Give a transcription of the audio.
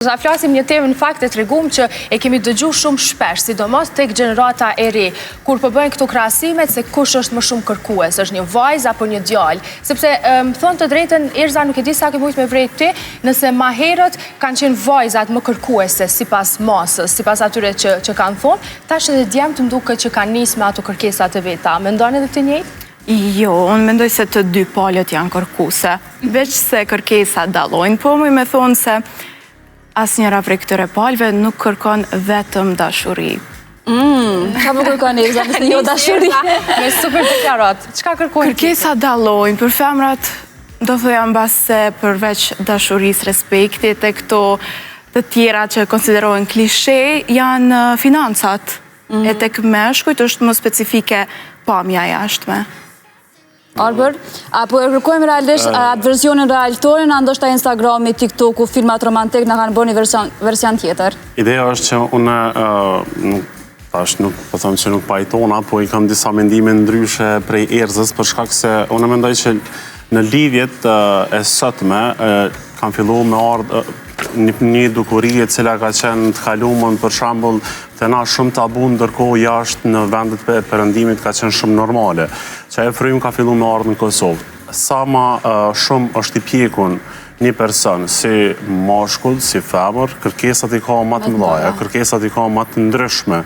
Sa flasim një temë në fakt e tregum që e kemi dëgju shumë shpesh, sidomos tek gjenerata e ri, kur po bëjnë këto krahasimet se kush është më shumë kërkues, është një vajzë apo një djalë. Sepse më thon të drejtën, Erza, nuk e di sa ke mujt me vrejt ti, nëse ma herët kanë qenë vajzat më kërkuese sipas masës, sipas atyre që kanë thonë, tash edhe djemt më duket që kanë nisë me ato kërkesat e veta. Mendon edhe të njëjtë? Jo, unë mendoj se të dy palët janë kërkuese. Veç se kërkesat dallojnë, po më thonë se asnjëra prej këtyre palëve nuk kërkon vetëm dashuri. Qa po kërkon Erza, nëse jo dashuri? Me super deklarat. Çka kërkojnë? Kërkesat dallojnë, për femrat do thoja mbas se përveç dashurisë, respektit e këto të tjera që konsiderohen klishe, janë financat. E tek meshkujt është më specifike pamja jashtme. Arbër, apo e kërkojmë realisht atë versionin realtore, në ndoshta Instagrami, TikToku, filmat romantik në kanë bërë një version tjetër? Ideja është që unë nuk po them që nuk pajtona, po i kam disa mendime ndryshe prej Erzës, për shkak se unë mendoj që në lidhjet e sotme kam filluar me ardhë një dukuri e cila ka qenë të kalumën, për shembull, të na shumë tabu, ndërkohë jashtë në vendet e perëndimit ka qenë shumë normale. Që e frym ka filluar me ardhë në Kosovë. Sa ma shumë është i pjekun një person, si mashkull, si femër, kërkesat i ka më të mëdha, kërkesat i ka më të ndryshme.